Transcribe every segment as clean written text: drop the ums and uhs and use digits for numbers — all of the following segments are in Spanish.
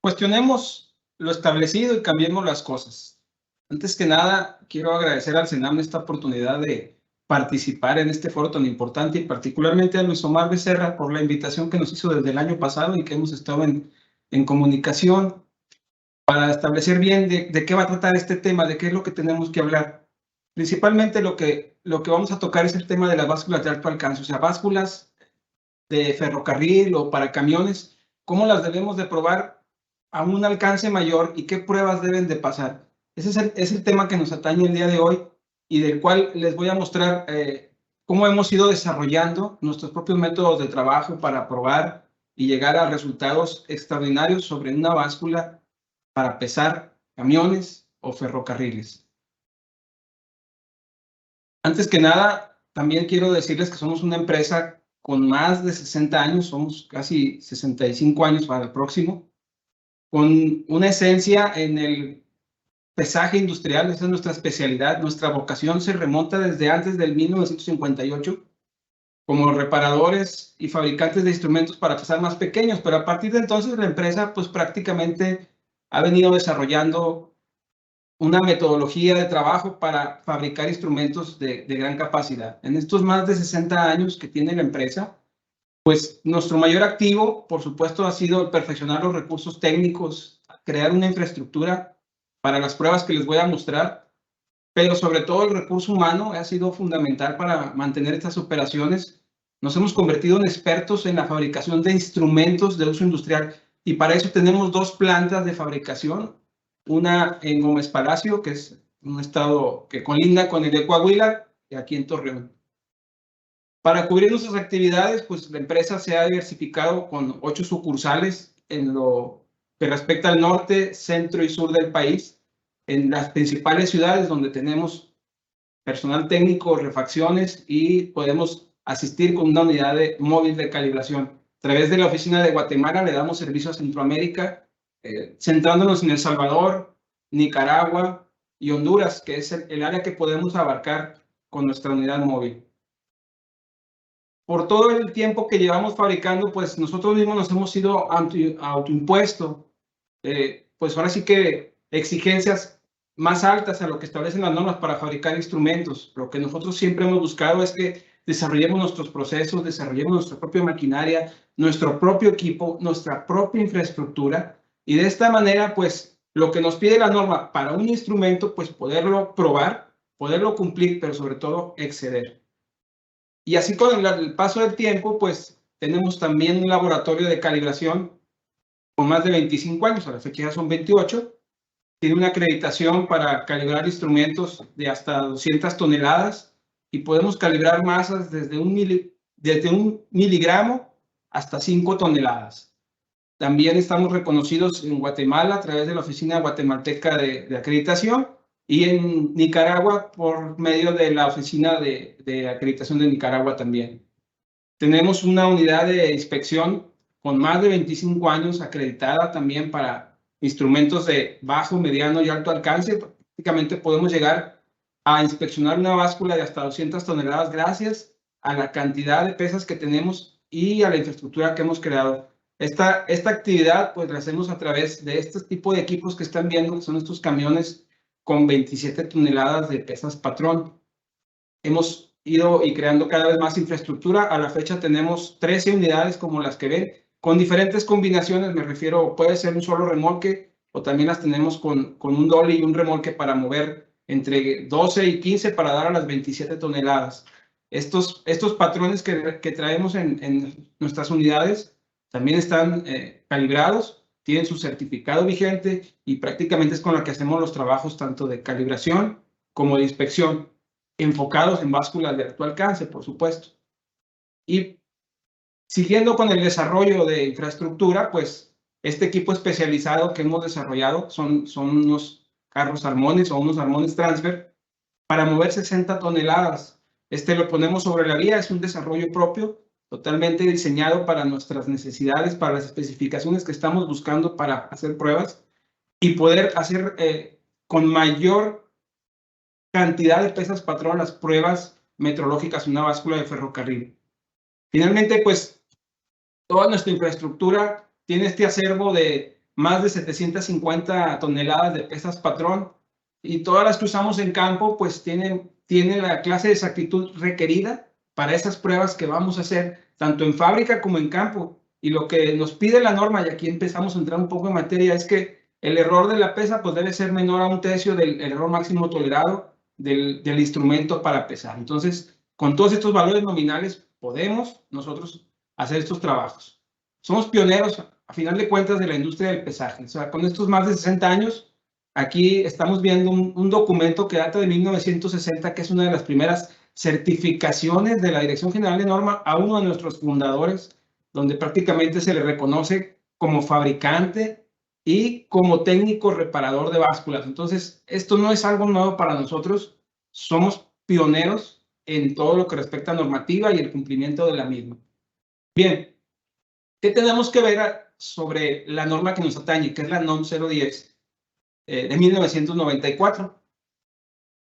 Cuestionemos lo establecido y cambiemos las cosas. Antes que nada, quiero agradecer al Senam esta oportunidad de participar en este foro tan importante y particularmente a Luis Omar Becerra por la invitación que nos hizo desde el año pasado y que hemos estado en comunicación para establecer bien de qué va a tratar este tema, de qué es lo que tenemos que hablar. Principalmente lo que vamos a tocar es el tema de las básculas de alto alcance, o sea, básculas de ferrocarril o para camiones, cómo las debemos de probar a un alcance mayor y qué pruebas deben de pasar. Ese es el tema que nos atañe el día de hoy y del cual les voy a mostrar cómo hemos ido desarrollando nuestros propios métodos de trabajo para probar y llegar a resultados extraordinarios sobre una báscula para pesar camiones o ferrocarriles. Antes que nada, también quiero decirles que somos una empresa con más de 60 años, somos casi 65 años para el próximo, con una esencia en el pesaje industrial, esa es nuestra especialidad, nuestra vocación se remonta desde antes del 1958 como reparadores y fabricantes de instrumentos para pesar más pequeños, pero a partir de entonces la empresa pues prácticamente ha venido desarrollando una metodología de trabajo para fabricar instrumentos de gran capacidad. En estos más de 60 años que tiene la empresa, pues nuestro mayor activo, por supuesto, ha sido el perfeccionar los recursos técnicos, crear una infraestructura para las pruebas que les voy a mostrar, pero sobre todo el recurso humano ha sido fundamental para mantener estas operaciones. Nos hemos convertido en expertos en la fabricación de instrumentos de uso industrial y para eso tenemos dos plantas de fabricación, una en Gómez Palacio, que es un estado que colinda con el de Coahuila, y aquí en Torreón. Para cubrir nuestras actividades, pues la empresa se ha diversificado con 8 sucursales en lo que respecta al norte, centro y sur del país, en las principales ciudades donde tenemos personal técnico, refacciones y podemos asistir con una unidad móvil de calibración. A través de la oficina de Guatemala le damos servicio a Centroamérica, centrándonos en El Salvador, Nicaragua y Honduras, que es el área que podemos abarcar con nuestra unidad móvil. Por todo el tiempo que llevamos fabricando, pues nosotros mismos nos hemos sido autoimpuesto, pues ahora sí que exigencias más altas a lo que establecen las normas para fabricar instrumentos. Lo que nosotros siempre hemos buscado es que desarrollemos nuestros procesos, desarrollemos nuestra propia maquinaria, nuestro propio equipo, nuestra propia infraestructura, y de esta manera, pues, lo que nos pide la norma para un instrumento, pues poderlo probar, poderlo cumplir, pero sobre todo exceder. Y así con el paso del tiempo, pues tenemos también un laboratorio de calibración con más de 25 años, a la fecha ya son 28. Tiene una acreditación para calibrar instrumentos de hasta 200 toneladas y podemos calibrar masas desde un miligramo hasta 5 toneladas. También estamos reconocidos en Guatemala a través de la Oficina Guatemalteca de Acreditación y en Nicaragua por medio de la Oficina de Acreditación de Nicaragua también. Tenemos una unidad de inspección con más de 25 años acreditada también para instrumentos de bajo, mediano y alto alcance. Prácticamente podemos llegar a inspeccionar una báscula de hasta 200 toneladas gracias a la cantidad de pesas que tenemos y a la infraestructura que hemos creado. Esta actividad pues la hacemos a través de este tipo de equipos que están viendo, que son estos camiones con 27 toneladas de pesas patrón. Hemos ido y creando cada vez más infraestructura. A la fecha tenemos 13 unidades como las que ven, con diferentes combinaciones, me refiero, puede ser un solo remolque o también las tenemos con un dolly y un remolque para mover entre 12 y 15 para dar a las 27 toneladas. Estos patrones que traemos en nuestras unidades también están calibrados, tienen su certificado vigente y prácticamente es con la que hacemos los trabajos tanto de calibración como de inspección, enfocados en básculas de alto alcance, por supuesto. Y siguiendo con el desarrollo de infraestructura, pues este equipo especializado que hemos desarrollado son unos carros armones o unos armones transfer para mover 60 toneladas. Lo ponemos sobre la vía, es un desarrollo propio, totalmente diseñado para nuestras necesidades, para las especificaciones que estamos buscando para hacer pruebas y poder hacer con mayor cantidad de pesas patrón las pruebas metrológicas en una báscula de ferrocarril. Finalmente, pues, toda nuestra infraestructura tiene este acervo de más de 750 toneladas de pesas patrón, y todas las que usamos en campo pues tienen la clase de exactitud requerida para esas pruebas que vamos a hacer tanto en fábrica como en campo. Y lo que nos pide la norma, y aquí empezamos a entrar un poco en materia, es que el error de la pesa pues debe ser menor a 1/3 del error máximo tolerado del instrumento para pesar. Entonces, con todos estos valores nominales podemos nosotros hacer estos trabajos. Somos pioneros, a final de cuentas, de la industria del pesaje. O sea, con estos más de 60 años, aquí estamos viendo un documento que data de 1960, que es una de las primeras certificaciones de la Dirección General de Norma a uno de nuestros fundadores, donde prácticamente se le reconoce como fabricante y como técnico reparador de básculas. Entonces, esto no es algo nuevo para nosotros. Somos pioneros en todo lo que respecta a normativa y el cumplimiento de la misma. Bien, ¿qué tenemos que ver sobre la norma que nos atañe, que es la NOM 010 de 1994?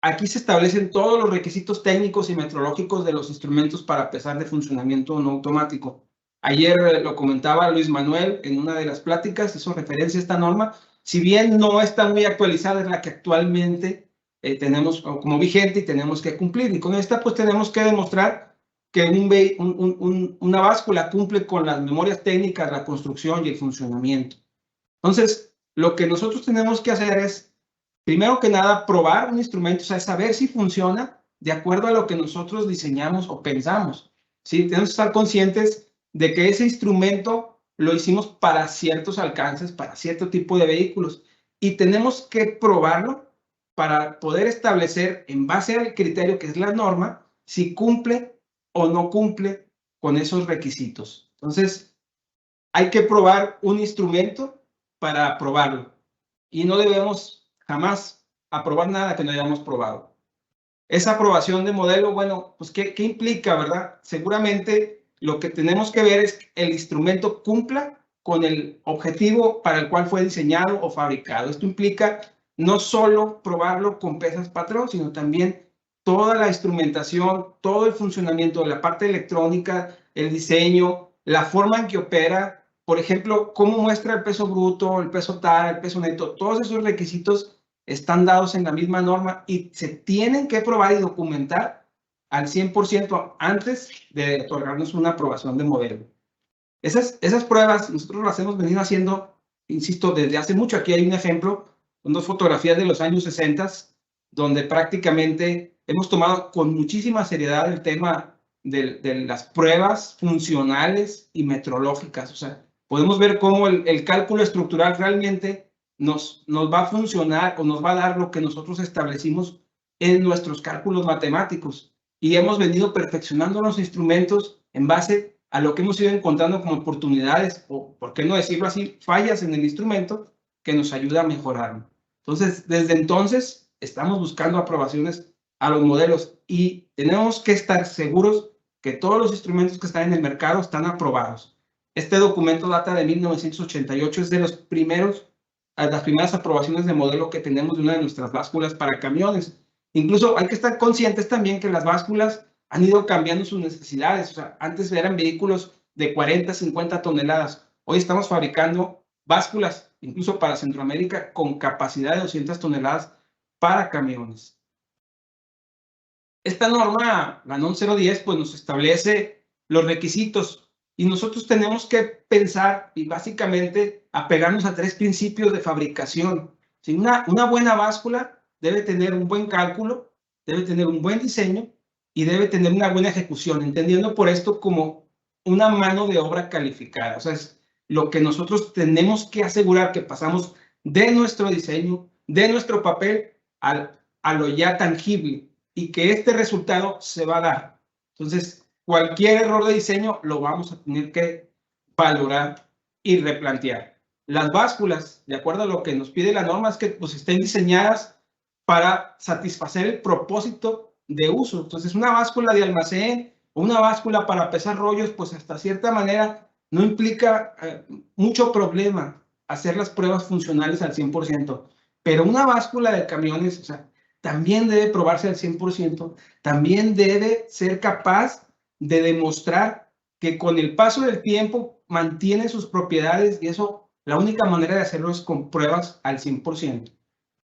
Aquí se establecen todos los requisitos técnicos y metrológicos de los instrumentos para pesar de funcionamiento no automático. Ayer lo comentaba Luis Manuel en una de las pláticas, hizo referencia a esta norma. Si bien no está muy actualizada, es la que actualmente tenemos como vigente y tenemos que cumplir. Y con esta pues tenemos que demostrar que una báscula cumple con las memorias técnicas, la construcción y el funcionamiento. Entonces, lo que nosotros tenemos que hacer es, primero que nada, probar un instrumento, o sea, saber si funciona de acuerdo a lo que nosotros diseñamos o pensamos. ¿Sí? Tenemos que estar conscientes de que ese instrumento lo hicimos para ciertos alcances, para cierto tipo de vehículos, y tenemos que probarlo para poder establecer, en base al criterio que es la norma, si cumple o no cumple con esos requisitos. Entonces, hay que probar un instrumento para probarlo, y no debemos jamás aprobar nada que no hayamos probado. Esa aprobación de modelo, bueno, pues ¿qué implica, verdad? Seguramente lo que tenemos que ver es que el instrumento cumpla con el objetivo para el cual fue diseñado o fabricado. Esto implica no solo probarlo con pesas patrón, sino también toda la instrumentación, todo el funcionamiento de la parte electrónica, el diseño, la forma en que opera, por ejemplo, cómo muestra el peso bruto, el peso TAR, el peso neto. Todos esos requisitos están dados en la misma norma y se tienen que probar y documentar al 100% antes de otorgarnos una aprobación de modelo. Esas pruebas nosotros las hemos venido haciendo, insisto, desde hace mucho. Aquí hay un ejemplo, unas fotografías de los años 60, donde prácticamente hemos tomado con muchísima seriedad el tema de las pruebas funcionales y metrológicas. O sea, podemos ver cómo el cálculo estructural realmente nos va a funcionar o nos va a dar lo que nosotros establecimos en nuestros cálculos matemáticos. Y hemos venido perfeccionando los instrumentos en base a lo que hemos ido encontrando como oportunidades, o por qué no decirlo así, fallas en el instrumento que nos ayuda a mejorarlo. Entonces, desde entonces, estamos buscando aprobaciones a los modelos y tenemos que estar seguros que todos los instrumentos que están en el mercado están aprobados. Este documento data de 1988, es de las primeras aprobaciones de modelo que tenemos de una de nuestras básculas para camiones. Incluso hay que estar conscientes también que las básculas han ido cambiando sus necesidades. O sea, antes eran vehículos de 40, 50 toneladas. Hoy estamos fabricando básculas, incluso para Centroamérica, con capacidad de 200 toneladas para camiones. Esta norma, la NOM 010, pues nos establece los requisitos y nosotros tenemos que pensar y básicamente apegarnos a 3 principios de fabricación. ¿Sí? Una buena báscula debe tener un buen cálculo, debe tener un buen diseño y debe tener una buena ejecución, entendiendo por esto como una mano de obra calificada. O sea, es lo que nosotros tenemos que asegurar, que pasamos de nuestro diseño, de nuestro papel, a lo ya tangible, y que este resultado se va a dar. Entonces, cualquier error de diseño lo vamos a tener que valorar y replantear. Las básculas, de acuerdo a lo que nos pide la norma, es que pues, estén diseñadas para satisfacer el propósito de uso. Entonces, una báscula de almacén o una báscula para pesar rollos, pues hasta cierta manera no implica mucho problema hacer las pruebas funcionales al 100%. Pero una báscula de camiones, o sea, también debe probarse al 100%, también debe ser capaz de demostrar que con el paso del tiempo mantiene sus propiedades, y eso La única manera de hacerlo es con pruebas al 100%.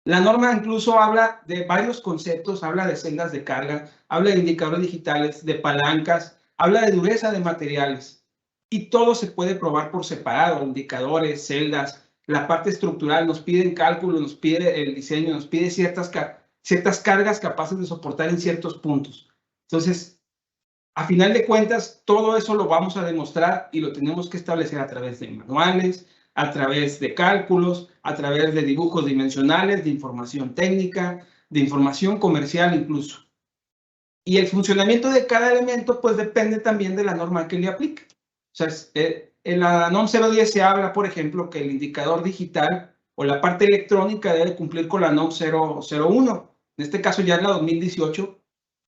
La norma incluso habla de varios conceptos, habla de celdas de carga, habla de indicadores digitales, de palancas, habla de dureza de materiales. Y todo se puede probar por separado, indicadores, celdas, la parte estructural, nos piden cálculo, nos pide el diseño, nos pide ciertas cargas capaces de soportar en ciertos puntos. Entonces, a final de cuentas, todo eso lo vamos a demostrar y lo tenemos que establecer a través de manuales, a través de cálculos, a través de dibujos dimensionales, de información técnica, de información comercial incluso. Y el funcionamiento de cada elemento, pues depende también de la norma que le aplique. O sea, en la NOM 010 se habla, por ejemplo, que el indicador digital o la parte electrónica debe cumplir con la NOM 001. En este caso ya es la 2018,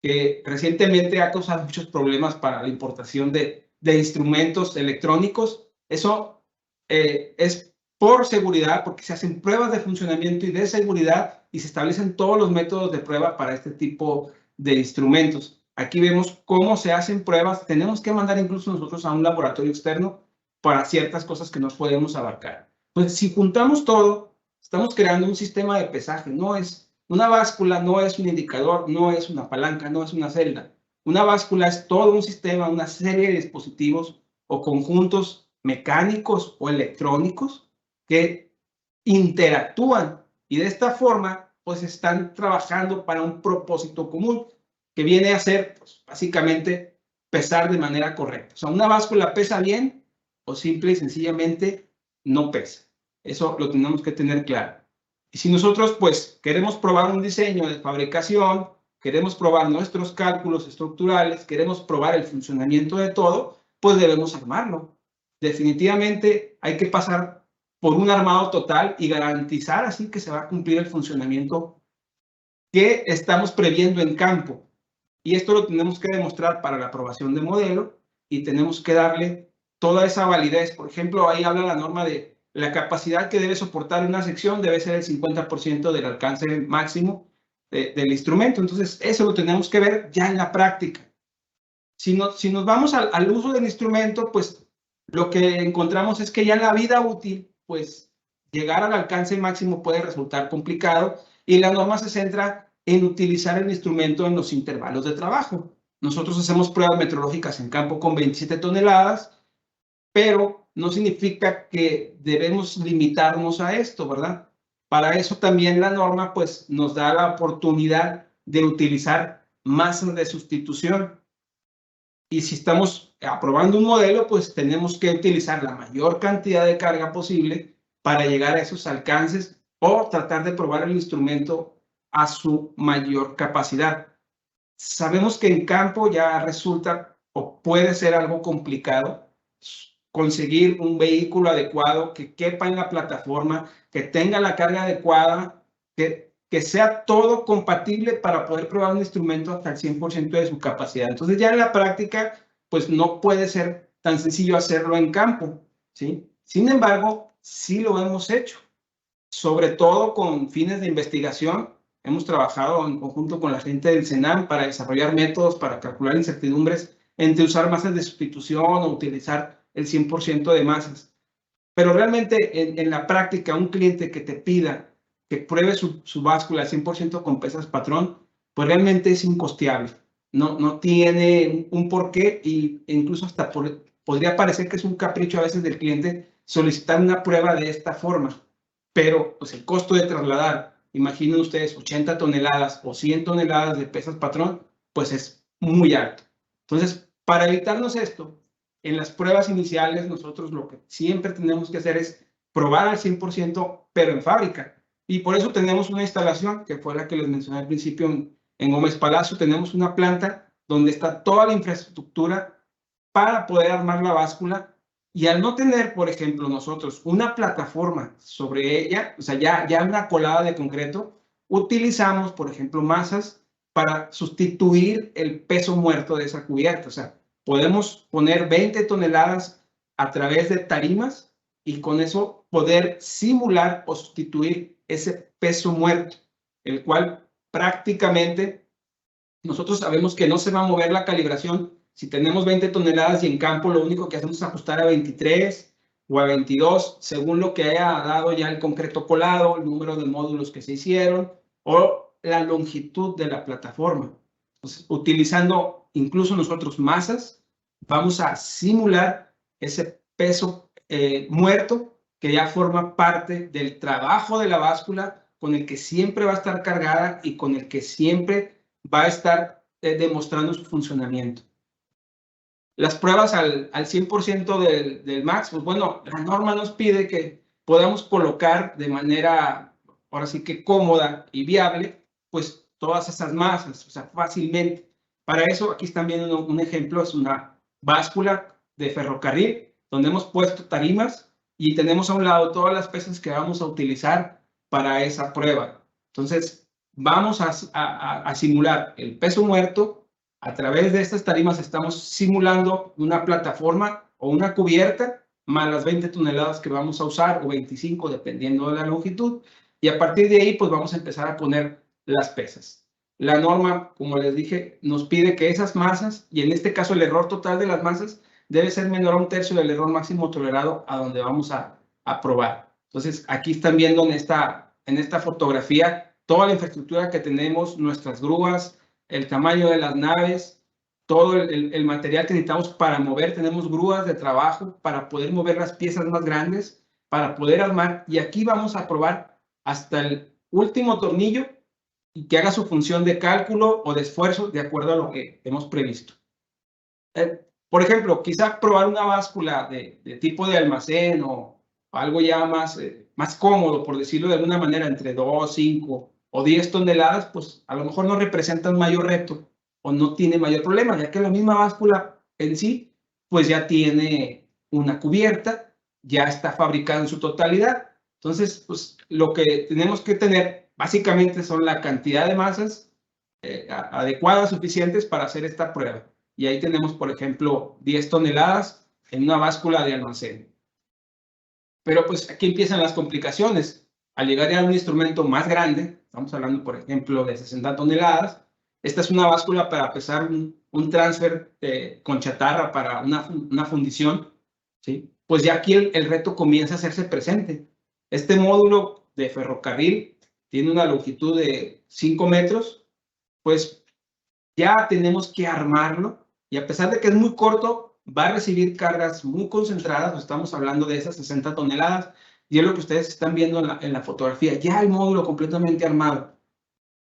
que recientemente ha causado muchos problemas para la importación de instrumentos electrónicos. Eso es por seguridad, porque se hacen pruebas de funcionamiento y de seguridad y se establecen todos los métodos de prueba para este tipo de instrumentos. Aquí vemos cómo se hacen pruebas. Tenemos que mandar incluso nosotros a un laboratorio externo para ciertas cosas que no podemos abarcar. Pues si juntamos todo, estamos creando un sistema de pesaje. No es una báscula, no es un indicador, no es una palanca, no es una celda. Una báscula es todo un sistema, una serie de dispositivos o conjuntos mecánicos o electrónicos que interactúan y de esta forma pues están trabajando para un propósito común que viene a ser pues, básicamente pesar de manera correcta. O sea, una báscula pesa bien o simple y sencillamente no pesa. Eso lo tenemos que tener claro. Y si nosotros pues queremos probar un diseño de fabricación, queremos probar nuestros cálculos estructurales, queremos probar el funcionamiento de todo, pues debemos armarlo. Definitivamente hay que pasar por un armado total y garantizar así que se va a cumplir el funcionamiento que estamos previendo en campo. Y esto lo tenemos que demostrar para la aprobación de modelo y tenemos que darle toda esa validez. Por ejemplo, ahí habla la norma de la capacidad que debe soportar una sección debe ser el 50% del alcance máximo del instrumento. Entonces, eso lo tenemos que ver ya en la práctica. Si nos vamos al uso del instrumento, pues lo que encontramos es que ya en la vida útil, pues llegar al alcance máximo puede resultar complicado y la norma se centra en utilizar el instrumento en los intervalos de trabajo. Nosotros hacemos pruebas metrológicas en campo con 27 toneladas, pero no significa que debemos limitarnos a esto, ¿verdad? Para eso también la norma pues nos da la oportunidad de utilizar masas de sustitución. Y si estamos aprobando un modelo, pues tenemos que utilizar la mayor cantidad de carga posible para llegar a esos alcances o tratar de probar el instrumento a su mayor capacidad. Sabemos que en campo ya resulta o puede ser algo complicado conseguir un vehículo adecuado que quepa en la plataforma, que tenga la carga adecuada, que sea todo compatible para poder probar un instrumento hasta el 100% de su capacidad. Entonces ya en la práctica, pues no puede ser tan sencillo hacerlo en campo, ¿sí? Sin embargo, sí lo hemos hecho, sobre todo con fines de investigación. Hemos trabajado en conjunto con la gente del CENAM para desarrollar métodos para calcular incertidumbres entre usar masas de sustitución o utilizar el 100% de masas. Pero realmente en la práctica, un cliente que te pida que pruebe su báscula al 100% con pesas patrón, pues realmente es incosteable. No tiene un porqué e incluso hasta podría parecer que es un capricho a veces del cliente solicitar una prueba de esta forma. Pero pues el costo de trasladar, imaginen ustedes 80 toneladas o 100 toneladas de pesas patrón, pues es muy alto. Entonces, para evitarnos esto, en las pruebas iniciales nosotros lo que siempre tenemos que hacer es probar al 100%, pero en fábrica. Y por eso tenemos una instalación, que fue la que les mencioné al principio en Gómez Palacio, tenemos una planta donde está toda la infraestructura para poder armar la báscula. Y al no tener, por ejemplo, nosotros una plataforma sobre ella, o sea, ya una colada de concreto, utilizamos, por ejemplo, masas para sustituir el peso muerto de esa cubierta. O sea, podemos poner 20 toneladas a través de tarimas y con eso poder simular o sustituir ese peso muerto, el cual prácticamente nosotros sabemos que no se va a mover la calibración. Si tenemos 20 toneladas y en campo lo único que hacemos es ajustar a 23, o a 22, según lo que haya dado ya el concreto colado, el número de módulos que se hicieron o la longitud de la plataforma. Entonces, utilizando incluso nosotros masas, vamos a simular ese peso muerto que ya forma parte del trabajo de la báscula, con el que siempre va a estar cargada y con el que siempre va a estar demostrando su funcionamiento. Las pruebas al 100% del max, pues bueno, la norma nos pide que podamos colocar de manera, ahora sí que cómoda y viable, pues todas esas masas, o sea, fácilmente. Para eso, aquí están viendo un ejemplo, es una báscula de ferrocarril, donde hemos puesto tarimas y tenemos a un lado todas las pesas que vamos a utilizar para esa prueba. Entonces, vamos a simular el peso muerto. A través de estas tarimas estamos simulando una plataforma o una cubierta, más las 20 toneladas que vamos a usar, o 25, dependiendo de la longitud. Y a partir de ahí, pues vamos a empezar a poner las pesas. La norma, como les dije, nos pide que esas masas, y en este caso el error total de las masas, debe ser menor a 1/3 del error máximo tolerado a donde vamos a probar. Entonces, aquí están viendo en esta fotografía toda la infraestructura que tenemos, nuestras grúas, el tamaño de las naves, todo el material que necesitamos para mover. Tenemos grúas de trabajo para poder mover las piezas más grandes, para poder armar. Y aquí vamos a probar hasta el último tornillo y que haga su función de cálculo o de esfuerzo de acuerdo a lo que hemos previsto. Por ejemplo, quizá probar una báscula de tipo de almacén o algo ya más cómodo, por decirlo de alguna manera, entre 2, 5 o 10 toneladas, pues a lo mejor no representa un mayor reto o no tiene mayor problema, ya que la misma báscula en sí, pues ya tiene una cubierta, ya está fabricada en su totalidad. Entonces, pues lo que tenemos que tener básicamente son la cantidad de masas adecuadas, suficientes para hacer esta prueba. Y ahí tenemos, por ejemplo, 10 toneladas en una báscula de almacén. Pero pues aquí empiezan las complicaciones. Al llegar ya a un instrumento más grande, estamos hablando, por ejemplo, de 60 toneladas, esta es una báscula para pesar un transfer con chatarra para una fundición, ¿sí? Pues ya aquí el reto comienza a hacerse presente. Este módulo de ferrocarril tiene una longitud de 5 metros, pues ya tenemos que armarlo, y a pesar de que es muy corto, va a recibir cargas muy concentradas. Estamos hablando de esas 60 toneladas, y es lo que ustedes están viendo en la fotografía, ya el módulo completamente armado.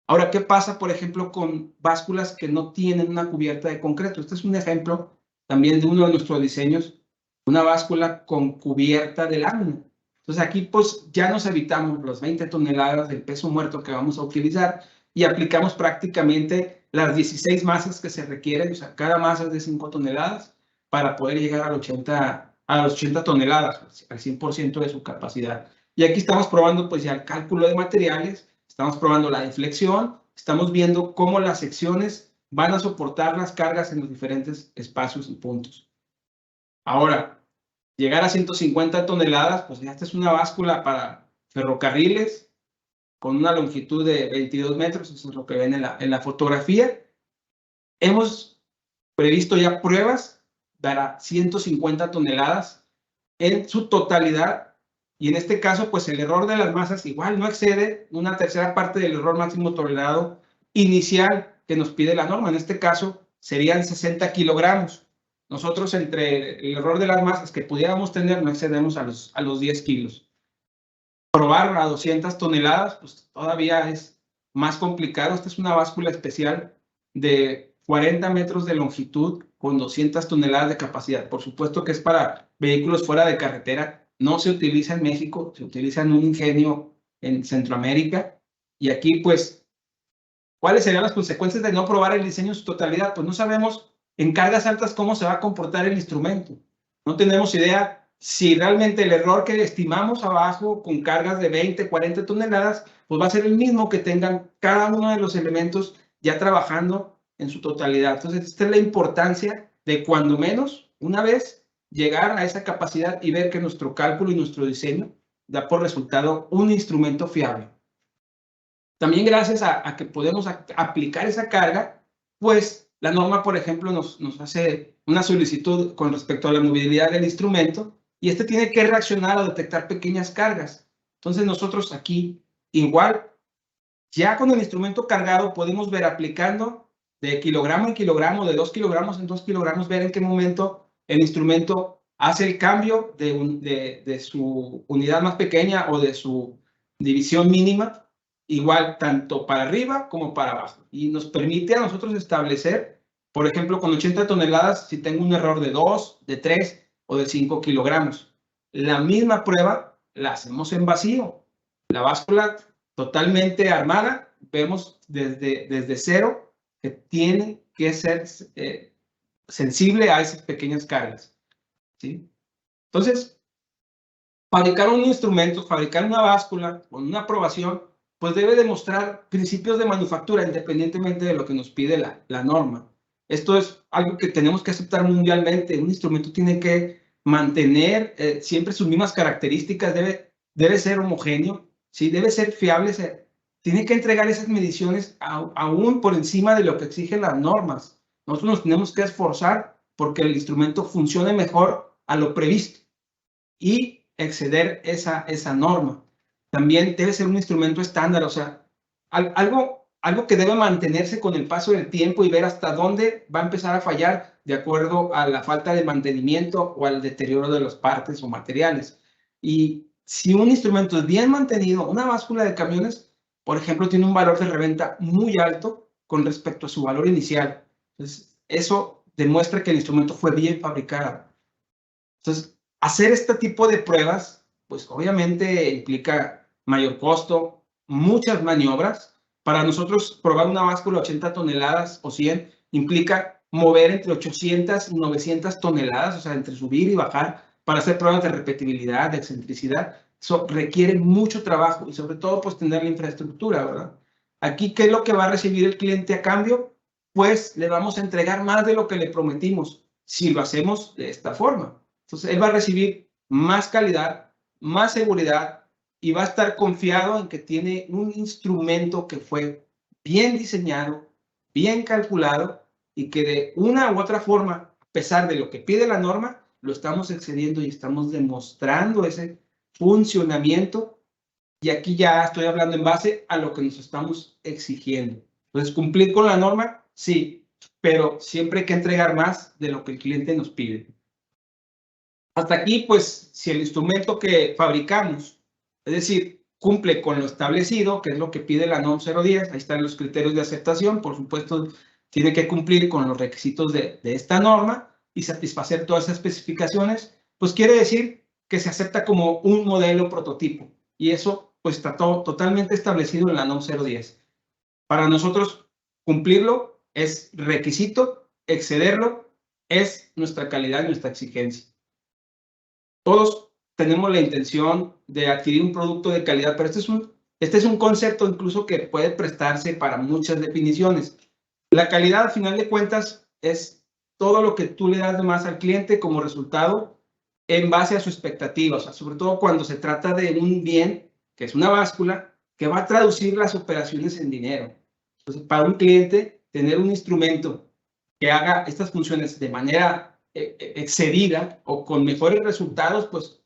Ahora, ¿qué pasa, por ejemplo, con básculas que no tienen una cubierta de concreto? Este es un ejemplo también de uno de nuestros diseños, una báscula con cubierta de lámina. Entonces aquí pues ya nos evitamos las 20 toneladas del peso muerto que vamos a utilizar y aplicamos prácticamente las 16 masas que se requieren, o sea, cada masa es de 5 toneladas para poder llegar a las 80 toneladas, al 100% de su capacidad. Y aquí estamos probando pues ya el cálculo de materiales, estamos probando la deflexión, estamos viendo cómo las secciones van a soportar las cargas en los diferentes espacios y puntos. Ahora, llegar a 150 toneladas, pues ya esta es una báscula para ferrocarriles con una longitud de 22 metros, eso es lo que ven en la fotografía. Hemos previsto ya pruebas para 150 toneladas en su totalidad, y en este caso, pues el error de las masas igual no excede una tercera parte del error máximo tolerado inicial que nos pide la norma. En este caso, serían 60 kilogramos. Nosotros, entre el error de las masas que pudiéramos tener, no excedemos a los 10 kilos. Probar a 200 toneladas, pues todavía es más complicado. Esta es una báscula especial de 40 metros de longitud con 200 toneladas de capacidad. Por supuesto que es para vehículos fuera de carretera. No se utiliza en México, se utiliza en un ingenio en Centroamérica. Y aquí, pues, ¿cuáles serían las consecuencias de no probar el diseño en su totalidad? Pues no sabemos en cargas altas cómo se va a comportar el instrumento. No tenemos idea si realmente el error que estimamos abajo con cargas de 20, 40 toneladas, pues va a ser el mismo que tengan cada uno de los elementos ya trabajando en su totalidad. Entonces, esta es la importancia de cuando menos, una vez, llegar a esa capacidad y ver que nuestro cálculo y nuestro diseño da por resultado un instrumento fiable. También gracias a que podemos aplicar esa carga, pues la norma, por ejemplo, nos hace una solicitud con respecto a la movilidad del instrumento, y este tiene que reaccionar o detectar pequeñas cargas. Entonces nosotros aquí igual, ya con el instrumento cargado podemos ver aplicando de kilogramo en kilogramo, de 2 kilogramos en 2 kilogramos, ver en qué momento el instrumento hace el cambio de su unidad más pequeña o de su división mínima, igual tanto para arriba como para abajo. Y nos permite a nosotros establecer, por ejemplo, con 80 toneladas, si tengo un error de 2, de 3 o de 5 kilogramos. La misma prueba la hacemos en vacío. La báscula totalmente armada, vemos desde cero que tiene que ser sensible a esas pequeñas cargas, ¿sí? Entonces, fabricar un instrumento, fabricar una báscula con una aprobación, pues debe demostrar principios de manufactura independientemente de lo que nos pide la norma. Esto es algo que tenemos que aceptar mundialmente. Un instrumento tiene que mantener siempre sus mismas características, debe ser homogéneo, ¿sí? Debe ser fiable, tiene que entregar esas mediciones aún por encima de lo que exigen las normas. Nosotros nos tenemos que esforzar porque el instrumento funcione mejor a lo previsto y exceder esa norma. También debe ser un instrumento estándar, o sea, algo que debe mantenerse con el paso del tiempo y ver hasta dónde va a empezar a fallar de acuerdo a la falta de mantenimiento o al deterioro de las partes o materiales. Y si un instrumento es bien mantenido, una báscula de camiones, por ejemplo, tiene un valor de reventa muy alto con respecto a su valor inicial. Entonces, eso demuestra que el instrumento fue bien fabricado. Entonces, hacer este tipo de pruebas, pues obviamente implica mayor costo, muchas maniobras. Para nosotros, probar una báscula 80 toneladas o 100 implica mover entre 800 y 900 toneladas, o sea, entre subir y bajar para hacer pruebas de repetibilidad, de excentricidad. Eso requiere mucho trabajo y sobre todo, pues, tener la infraestructura, ¿verdad? Aquí, ¿qué es lo que va a recibir el cliente a cambio? Pues le vamos a entregar más de lo que le prometimos si lo hacemos de esta forma. Entonces, él va a recibir más calidad, más seguridad y va a estar confiado en que tiene un instrumento que fue bien diseñado, bien calculado y que de una u otra forma, a pesar de lo que pide la norma, lo estamos excediendo y estamos demostrando ese funcionamiento. Y aquí ya estoy hablando en base a lo que nos estamos exigiendo. Entonces, cumplir con la norma, sí, pero siempre hay que entregar más de lo que el cliente nos pide. Hasta aquí, pues, si el instrumento que fabricamos, es decir, cumple con lo establecido, que es lo que pide la NOM 010, ahí están los criterios de aceptación, por supuesto, tiene que cumplir con los requisitos de esta norma y satisfacer todas esas especificaciones, pues quiere decir que se acepta como un modelo prototipo, y eso pues está totalmente establecido en la NOM 010. Para nosotros, cumplirlo es requisito, excederlo es nuestra calidad y nuestra exigencia. Todos tenemos la intención de adquirir un producto de calidad, pero este es un concepto incluso que puede prestarse para muchas definiciones. La calidad, al final de cuentas, es todo lo que tú le das de más al cliente como resultado en base a su expectativa, o sea, sobre todo cuando se trata de un bien, que es una báscula, que va a traducir las operaciones en dinero. Entonces, para un cliente, tener un instrumento que haga estas funciones de manera excedida o con mejores resultados, pues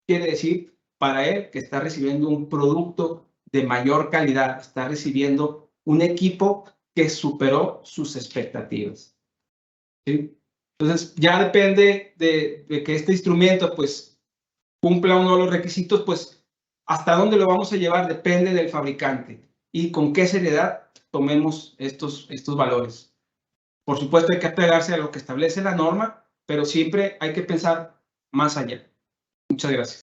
quiere decir para él que está recibiendo un producto de mayor calidad, está recibiendo un equipo que superó sus expectativas, ¿sí? Entonces, ya depende de que este instrumento, pues, cumpla o no los requisitos, pues, hasta dónde lo vamos a llevar depende del fabricante y con qué seriedad tomemos estos valores. Por supuesto, hay que apegarse a lo que establece la norma, pero siempre hay que pensar más allá. Muchas gracias.